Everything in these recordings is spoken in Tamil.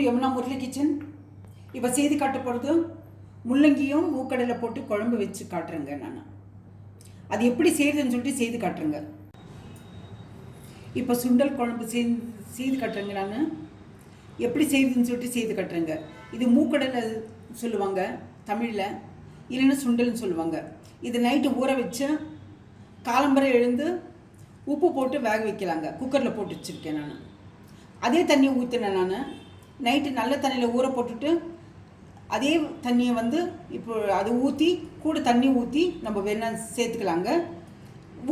To Yamuna Murali kitchen. இப்போ செய்து காட்ட போகிறது முள்ளங்கியும் மூக்கடலை போட்டு குழம்பு வச்சு காட்டுறேங்க. நான் அது எப்படி செய்கிறதுன்னு சொல்லிட்டு செய்து காட்டுறேங்க. இப்போ சுண்டல் குழம்பு செய்து காட்டுறேங்க. நான் எப்படி செய்கிறதுன்னு சொல்லிட்டு செய்து காட்டுறேங்க. இது மூக்கடலை சொல்லுவாங்க தமிழில், இல்லைன்னா சுண்டல்னு சொல்லுவாங்க. இது நைட்டு ஊற வச்சு காலம்பரை எழுந்து உப்பு போட்டு வேக வைக்கலாங்க. குக்கரில் போட்டு வச்சுருக்கேன். நான் அதே தண்ணியை ஊற்றினேன். நான் நைட்டு நல்ல தண்ணியில் ஊற போட்டுட்டு அதே தண்ணியை இப்போ அது ஊற்றி கூட தண்ணி ஊற்றி நம்ம வேணால் சேர்த்துக்கலாங்க.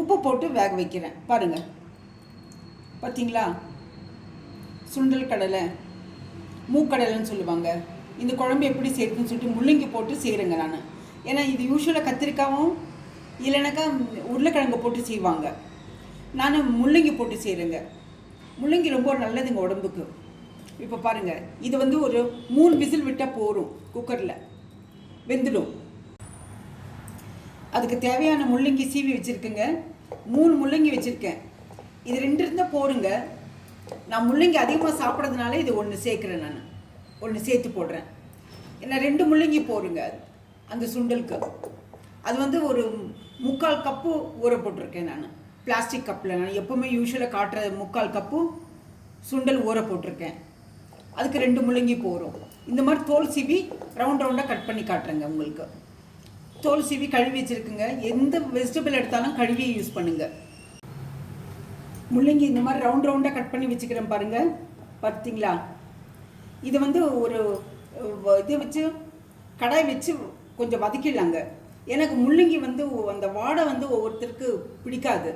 உப்பு போட்டு வேக வைக்கிறேன். பாருங்கள், பார்த்தீங்களா? சுண்டல் கடலை, மூக்கடலைன்னு சொல்லுவாங்க. இந்த குழம்பு எப்படி செய்யறதுன்னு சொல்லிட்டு முள்ளங்கி போட்டு செய்கிறேங்க. நான் ஏன்னா இது யூஸ்வலாக கத்திரிக்காவும் இல்லைனாக்கா உருளைக்கிழங்கு போட்டு செய்வாங்க. நான் முள்ளங்கி போட்டு செய்கிறேங்க. முள்ளங்கி ரொம்ப நல்லதுங்க உடம்புக்கு. இப்போ பாருங்கள், இது ஒரு 3 விசில் விட்டால் போகும், குக்கரில் வெந்துடும். அதுக்கு தேவையான முள்ளங்கி சீவி வச்சுருக்கேங்க. 3 முள்ளங்கி வச்சுருக்கேன். இது 2 இருந்தால் போடுங்க. நான் முள்ளங்கி அதிகமாக சாப்பிட்றதுனால இது 1 சேர்க்குறேன். நான் 1 சேர்த்து போடுறேன். ஏன்னா 2 முள்ளங்கி போடுங்க அந்த சுண்டலுக்கு. அது ஒரு 3/4 கப்பு ஊற போட்டிருக்கேன். நான் பிளாஸ்டிக் கப்பில் நான் எப்போவுமே யூஸ்வலாக காட்டுற 3/4 கப்பு சுண்டல் ஊற போட்டிருக்கேன். அதுக்கு 2 முள்ளங்கி போகிறோம். இந்த மாதிரி தோல் சீவி ரவுண்டாக கட் பண்ணி காட்டுறேங்க. உங்களுக்கு தோல் சீவி கழுவி வச்சுருக்குங்க. எந்த வெஜிடபிள் எடுத்தாலும் கழுவி யூஸ் பண்ணுங்கள். முள்ளங்கி இந்த மாதிரி ரவுண்டாக கட் பண்ணி வச்சுக்கிறேன். பாருங்கள், பார்த்தீங்களா? இது ஒரு இது வச்சு கடாய் வச்சு கொஞ்சம் வதக்கிடலாங்க. எனக்கு முள்ளங்கி அந்த வாடை ஒவ்வொருத்தருக்கு பிடிக்காது.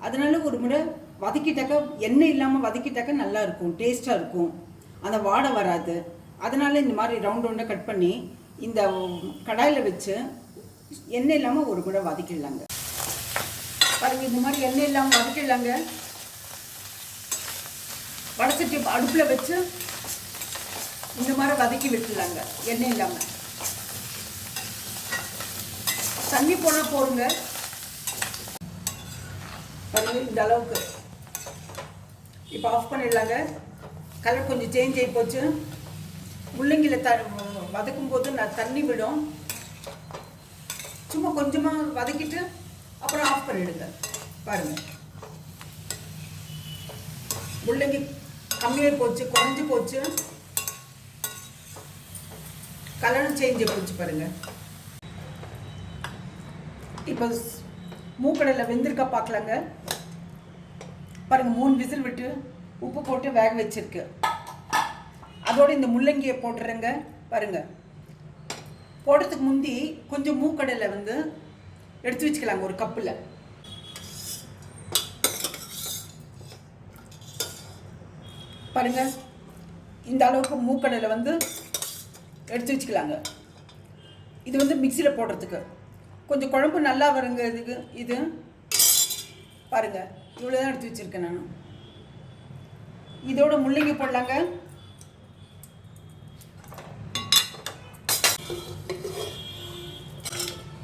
அதனால ஒரு முறை வதக்கிட்டாக்கா, எண்ணெய் இல்லாமல் வதக்கிட்டாக்கா நல்லா இருக்கும், டேஸ்ட்டாக இருக்கும், அந்த வாடை வராது. அதனால இந்த மாதிரி ரவுண்டாக கட் பண்ணி இந்த கடாயில் வச்சு எண்ணெய் இல்லாமல் ஒரு முறை வதக்கிடலாங்க. பாருங்கள், இந்த மாதிரி எண்ணெய் இல்லாமல் வதக்கிடலாங்க. வடச்சட்டி அடுப்பில் வச்சு இந்த மாதிரி வதக்கி விட்டுலாங்க. எண்ணெய் இல்லாமல் தண்ணி போனால் போடுங்க. பாருங்கள், இந்த அளவுக்கு. இப்போ ஆஃப் பண்ணிடலாங்க. கலர் கொஞ்சம் சேஞ்ச் ஆகி போச்சு. முள்ளங்கியில் வதக்கும் போது நான் தண்ணி விடும். சும்மா கொஞ்சமாக வதக்கிட்டு அப்புறம் ஆஃப் பண்ணிடுங்க. பாருங்கள், முள்ளங்கி கம்மியாக போச்சு, குறைஞ்சி போச்சு, கலரும் சேஞ்ச் ஆகி போச்சு. பாருங்கள், இப்போ மூக்கடலை வெந்திருக்கா பார்க்கலாங்க. பாருங்கள், 3 விசில் விட்டு உப்பு போட்டு வேக வச்சிருக்கு. அதோடு இந்த முள்ளங்கியை போட்டுறேங்க. பாருங்கள், போடுறதுக்கு முந்தி கொஞ்சம் மூக்கடலை எடுத்து வச்சுக்கலாங்க ஒரு கப்பில். பாருங்கள், இந்த அளவுக்கு மூக்கடலை எடுத்து வச்சுக்கலாங்க. இது மிக்சியில் போடுறதுக்கு கொஞ்சம் குழம்பு நல்லா வருங்க. இது பாருங்கள், இவ்வளோ தான் எடுத்து வச்சுருக்கேன். நான் இதோட முள்ளங்கி போடலாங்க.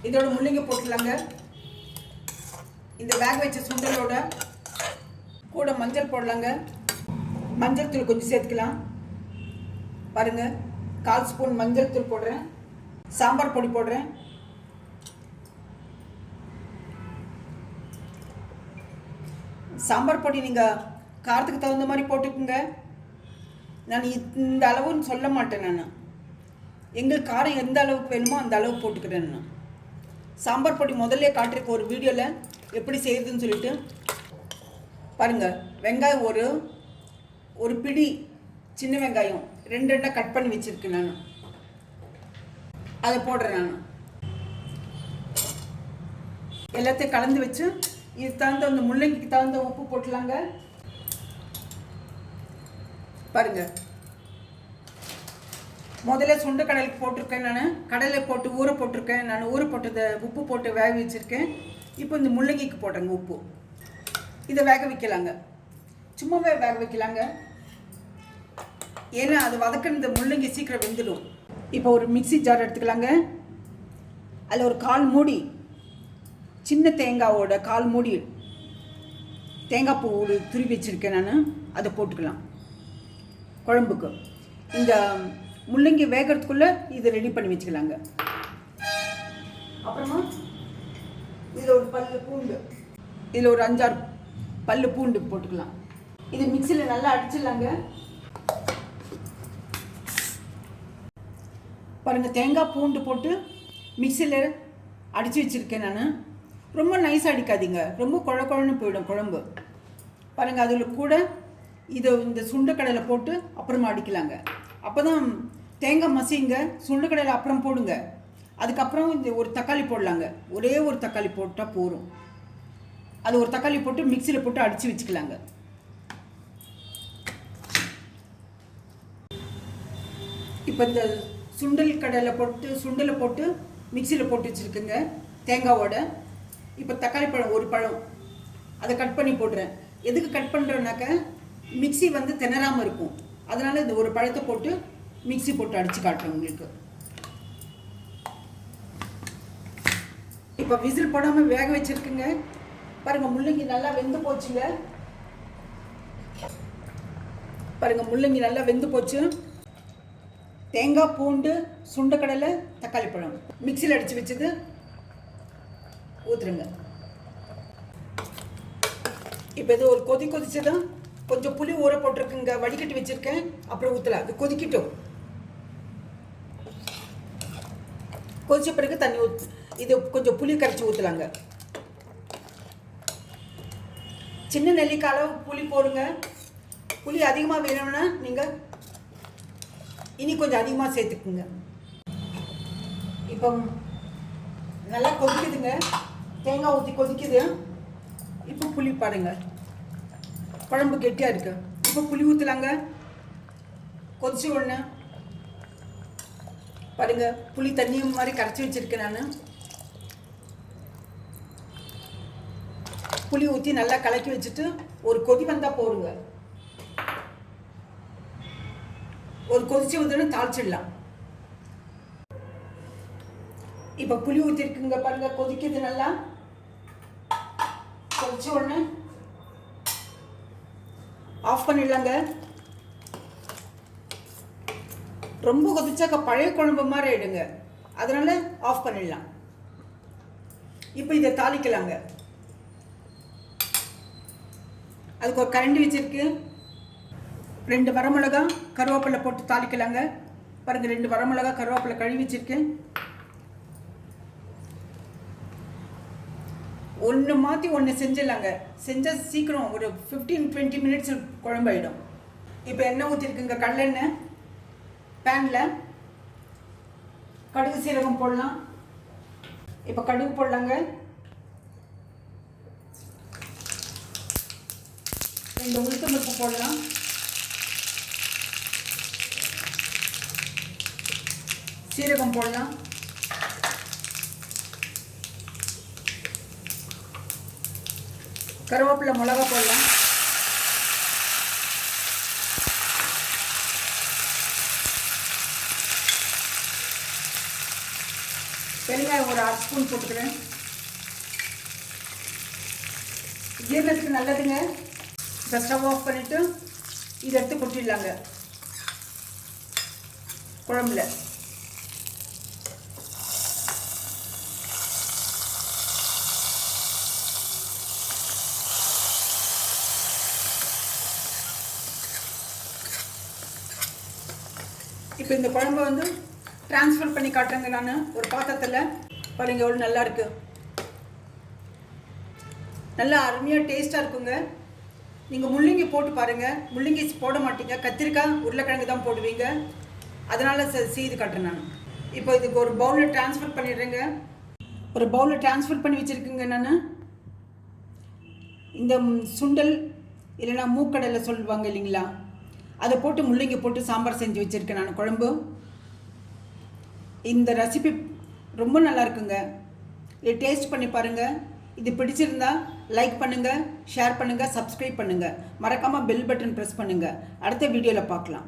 இதோட முள்ளங்கி போட்டுலாங்க. இந்த வேக வச்ச சுண்டலோட கூட மஞ்சள் போடலாங்க. மஞ்சள் தூள் கொஞ்சம் சேர்த்துக்கலாம். பாருங்கள், 1/4 ஸ்பூன் மஞ்சள் தூள் போடுறேன். சாம்பார் பொடி போடுறேன். சாம்பார் பொடி நீங்கள் காரத்துக்கு தகுந்த மாதிரி போட்டுக்குங்க. நான் இந்த அளவுன்னு சொல்ல மாட்டேன். நான் எங்களுக்கு காரம் எந்த அளவுக்கு வேணுமோ அந்த அளவுக்கு போட்டுக்கிறேன். நான் சாம்பார் பொடி முதல்ல காட்டிருக்க ஒரு வீடியோவில் எப்படி செய்யுதுன்னு சொல்லிட்டு. பாருங்கள், வெங்காயம் ஒரு பிடி சின்ன வெங்காயம் 2 கட் பண்ணி வச்சுருக்கேன். நான் அதை போடுறேன். நான் எல்லாத்தையும் கலந்து வச்சு இது தகுந்த அந்த முள்ளங்கிக்கு தகுந்த உப்பு போட்டுலாங்க. பாருங்கள், முதல்ல சுண்டை கடலைக்கு போட்டிருக்கேன். நான் கடலை போட்டு ஊற போட்டிருக்கேன். நான் ஊற போட்டதை உப்பு போட்டு வேக வச்சுருக்கேன். இப்போ இந்த முள்ளங்கிக்கு போடுறேங்க உப்பு. இதை வேக வைக்கலாங்க. சும்மாவே வேக வைக்கலாங்க. ஏன்னா அது வதக்கின இந்த முள்ளங்கி சீக்கிரம் வெந்துடும். இப்போ ஒரு மிக்சி ஜார் எடுத்துக்கலாங்க. அதில் ஒரு 1/4 மூடி சின்ன தேங்காவோட 1/4 மூடி தேங்காய் பூ துருவி வச்சுருக்கேன். நான் அதை போட்டுக்கலாம் குழம்புக்கு. இந்த முள்ளங்கி வேகிறதுக்குள்ளே இதை ரெடி பண்ணி வச்சுக்கலாங்க. அப்புறமா இதில் ஒரு பல்லு பூண்டு, இதில் ஒரு 5-6 பல்லு பூண்டு போட்டுக்கலாம். இது மிக்சியில் நல்லா அடிச்சிடலாங்க. பாருங்கள், தேங்காய் பூண்டு போட்டு மிக்சியில் அடித்து வச்சுருக்கேன் நான். ரொம்ப நைஸாக அடிக்காதீங்க, ரொம்ப குழன்னு போயிடும் குழம்பு. பாருங்கள், அதில் கூட இந்த சுண்டைக்கடலை போட்டு அப்புறமா அடிக்கலாங்க. அப்போ தான் தேங்காய் மசிங்க. சுண்டைக்கடலை அப்புறம் போடுங்க. அதுக்கப்புறம் இந்த ஒரு தக்காளி போடலாங்க. ஒரே ஒரு தக்காளி போட்டால் போதும். அது ஒரு தக்காளி போட்டு மிக்சியில் போட்டு அடித்து வச்சுக்கலாங்க. இப்போ இந்த சுண்டலை போட்டு மிக்சியில் போட்டு வச்சுருக்குங்க தேங்காவோட. இப்போ தக்காளி பழம் ஒரு பழம் அதை கட் பண்ணி போடுறேன். எதுக்கு கட் பண்ணுறேன்னாக்க மிக்சி திணறாமல் இருக்கும். அதனால் இந்த ஒரு பழத்தை போட்டு மிக்சி போட்டு அடித்து காட்டுறேன் உங்களுக்கு. இப்போ விசில் போடாமல் வேக வச்சுருக்குங்க. பாருங்கள், முள்ளங்கி நல்லா வெந்து போச்சுங்க. பாருங்கள், முள்ளங்கி நல்லா வெந்து போச்சு. தேங்காய் பூண்டு சுண்டைக்கடலை தக்காளி பழம் மிக்சியில் அடித்து வச்சது ஊற்றுருங்க. இப்போ இது ஒரு கொதிச்சதும் கொஞ்சம் புளி ஊற போட்டிருக்குங்க, வடிகட்டி வச்சுருக்கேன். அப்புறம் ஊற்றலாம். அது கொதிக்கட்டும். கொதிச்ச பிறகு தண்ணி இது கொஞ்சம் புளி கரைச்சி ஊற்றலாங்க. சின்ன நெல்லிக்காய் அளவு புளி போடுங்க. புளி அதிகமாக வேணும்னா நீங்கள் இனி கொஞ்சம் அதிகமாக சேர்த்துக்குங்க. இப்போ நல்லா கொதிக்குதுங்க, தேங்காய் ஊற்றி கொதிக்குது. இப்போ புளி பாருங்க, குழம்பு கெட்டியாக இருக்கு. இப்போ புளி ஊற்றலாங்க. கொதிச்ச உடனே பாருங்க, புளி தண்ணி மாதிரி கரைச்சி வச்சுருக்கேன் நான். புளி ஊற்றி நல்லா கலக்கி வச்சுட்டு ஒரு கொதி வந்தால் போடுங்க. ஒரு கொதிச்சு வந்தோடனே தாளிச்சிடலாம். இப்போ புளி ஊற்றிருக்குங்க பாருங்க, கொதிக்குது நல்லா. கொதிச்ச உடனே ஆஃப் பண்ணிடலாங்க. ரொம்ப கொதிச்சாக்க பழைய குழம்பு மாதிரி ஆயிடுங்க. அதனால ஆஃப் பண்ணிடலாம். இப்போ இதை தாளிக்கலாங்க. அதுக்கு ஒரு கரண்டி வச்சிருக்கு. 2 வரமிளகா கருவேப்பிலை போட்டு தாளிக்கலாங்க. பாருங்கள், 2 வரமிளகா கருவேப்பிலை கழுவி வச்சுருக்கேன். ஒன்று மாற்றி ஒன்று செஞ்சிடலாங்க. செஞ்சால் சீக்கிரம் ஒரு 15-20 மினிட்ஸ் குழம்பாயிடும். இப்போ எண்ணெய் ஊற்றிருக்குங்க, கடலெண்ணெய். பேனில் கடுகு சீரகம் போடலாம். இப்போ கடுகு போடலாங்க. 2 உளுத்தம்பருப்பு போடலாம். சீரகம் போடலாம். கருவேப்பிலை மிளகா போடலாம். பெருங்காயம் ஒரு 1/2 ஸ்பூன் போட்டுக்கிறேன். ஜீரணத்துக்கு நல்லதுங்க. இப்போ ஸ்டவ் ஆஃப் பண்ணிவிட்டு இதை எடுத்து கொட்டிடலாங்க குழம்புல. இப்போ இந்த குழம்பை ட்ரான்ஸ்ஃபர் பண்ணி காட்டுறேங்க நான் ஒரு பாத்திரத்தில். பாருங்கள், எவ்வளோ நல்லா இருக்கு. நல்லா அருமையாக டேஸ்ட்டாக இருக்குங்க. நீங்கள் முள்ளங்கி போட்டு பாருங்கள். முள்ளங்கி போட மாட்டீங்க, கத்திரிக்காய் உருளைக்கிழங்கு தான் போடுவீங்க. அதனால் செய்து காட்டுறேன் நான். இப்போ இதுக்கு ஒரு பவுலில் ட்ரான்ஸ்ஃபர் பண்ணிடுறேங்க. ஒரு பவுலில் ட்ரான்ஸ்ஃபர் பண்ணி வச்சுருக்குங்க நான். இந்த சுண்டல் இல்லைன்னா மூக்கடலை சொல்லுவாங்க இல்லைங்களா, அதை போட்டு முள்ளங்கி போட்டு சாம்பார் செஞ்சு வச்சுருக்கேன் நான் குழம்பு. இந்த ரெசிபி ரொம்ப நல்லா இருக்குங்க. இதை டேஸ்ட் பண்ணி பாருங்கள். இது பிடிச்சிருந்தா லைக் பண்ணுங்கள், ஷேர் பண்ணுங்கள், சப்ஸ்கிரைப் பண்ணுங்கள். மறக்காமல் பெல் பட்டன் ப்ரெஸ் பண்ணுங்கள். அடுத்த வீடியோவில் பார்க்கலாம்.